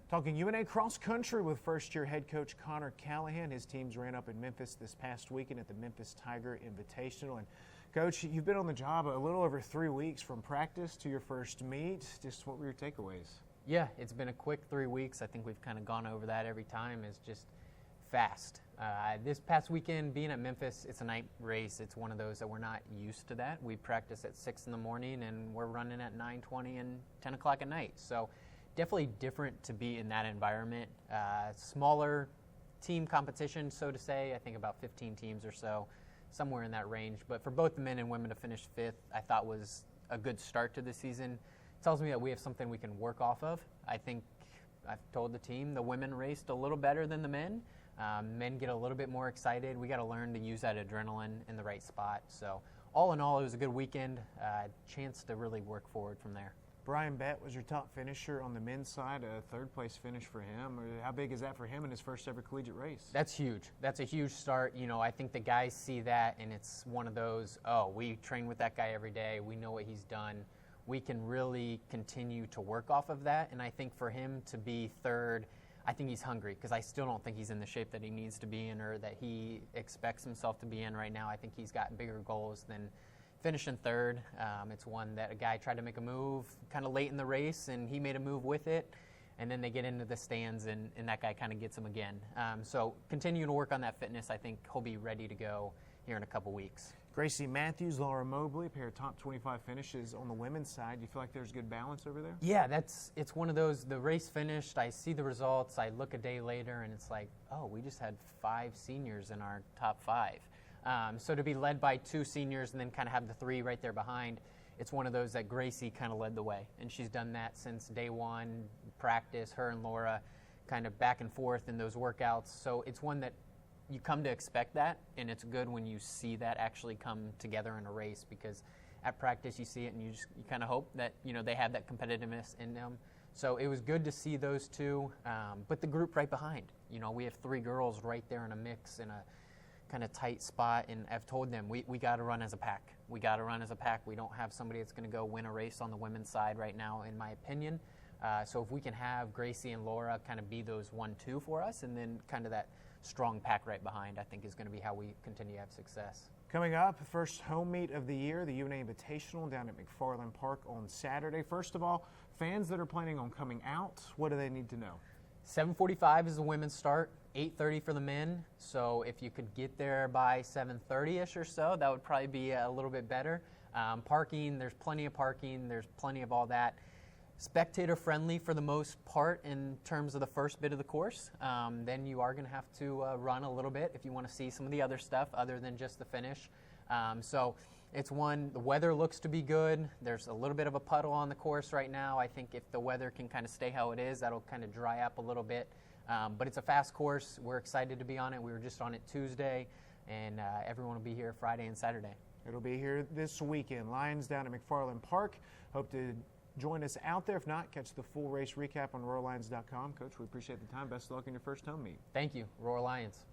Talking UNA cross country with first-year head coach Connor Callahan. His teams ran up in Memphis this past weekend at the Memphis Tiger Invitational. And Coach, you've been on the job a little over 3 weeks from practice to your first meet. Just what were your takeaways? Yeah, it's been a quick 3 weeks. I think we've kind of gone over that every time. It's just fast. This past weekend, being at Memphis, it's a night race. It's one of those that we're not used to that. We practice at 6 in the morning and we're running at 9:20 and 10 o'clock at night. So definitely different to be in that environment. Smaller team competition, so to say. I think about 15 teams or so, somewhere in that range. But for both the men and women to finish fifth, I thought was a good start to the season. It tells me that we have something we can work off of. I think I've told the team the women raced a little better than the men. Men get a little bit more excited. We got to learn to use that adrenaline in the right spot. So all in all, it was a good weekend. Chance to really work forward from there. Brian Bett was your top finisher on the men's side, a third-place finish for him. How big is that for him in his first ever collegiate race? That's huge. That's a huge start. You know, I think the guys see that, and it's one of those, oh, we train with that guy every day. We know what he's done. We can really continue to work off of that, and I think for him to be third, I think he's hungry because I still don't think he's in the shape that he needs to be in or that he expects himself to be in right now. I think he's got bigger goals than finishing third. It's one that a guy tried to make a move kind of late in the race, and he made a move with it, and then they get into the stands, and that guy kind of gets him again. So continuing to work on that fitness, I think he'll be ready to go here in a couple weeks. Gracie Matthews, Laura Mobley, a pair of top 25 finishes on the women's side. Do you feel like there's good balance over there? Yeah, it's one of those, the race finished, I see the results, I look a day later, and it's like, oh, we just had 5 seniors in our top 5. So to be led by 2 seniors and then kind of have the 3 right there behind, it's one of those that Gracie kind of led the way. And she's done that since day one, practice, her and Laura kind of back and forth in those workouts. So it's one that you come to expect that, and it's good when you see that actually come together in a race because at practice you see it and you kind of hope that, you know, they have that competitiveness in them. So it was good to see those 2, but the group right behind. You know, we have 3 girls right there in a mix in a kind of tight spot, and I've told them we got to run as a pack. We got to run as a pack. We don't have somebody that's going to go win a race on the women's side right now, in my opinion. So if we can have Gracie and Laura kind of be those 1-2 for us, and then kind of that strong pack right behind, I think is going to be how we continue to have success. Coming up, first home meet of the year, the UNA Invitational down at McFarland Park on Saturday. First of all, fans that are planning on coming out, what do they need to know? 7:45 is the women's start, 8:30 for the men. So if you could get there by 7:30ish or so, that would probably be a little bit better. Parking, there's plenty of parking. There's plenty of all that. Spectator friendly for the most part in terms of the first bit of the course. Then you are going to have to run a little bit if you want to see some of the other stuff other than just the finish. So it's one, the weather looks to be good. There's a little bit of a puddle on the course right now. I think if the weather can kind of stay how it is, that'll kind of dry up a little bit. But it's a fast course. We're excited to be on it. We were just on it Tuesday, and everyone will be here Friday and Saturday. It'll be here this weekend. Lions down at McFarland Park. Hope to join us out there. If not, catch the full race recap on RoarLions.com. Coach, we appreciate the time. Best of luck in your first home meet. Thank you. Roar Lions.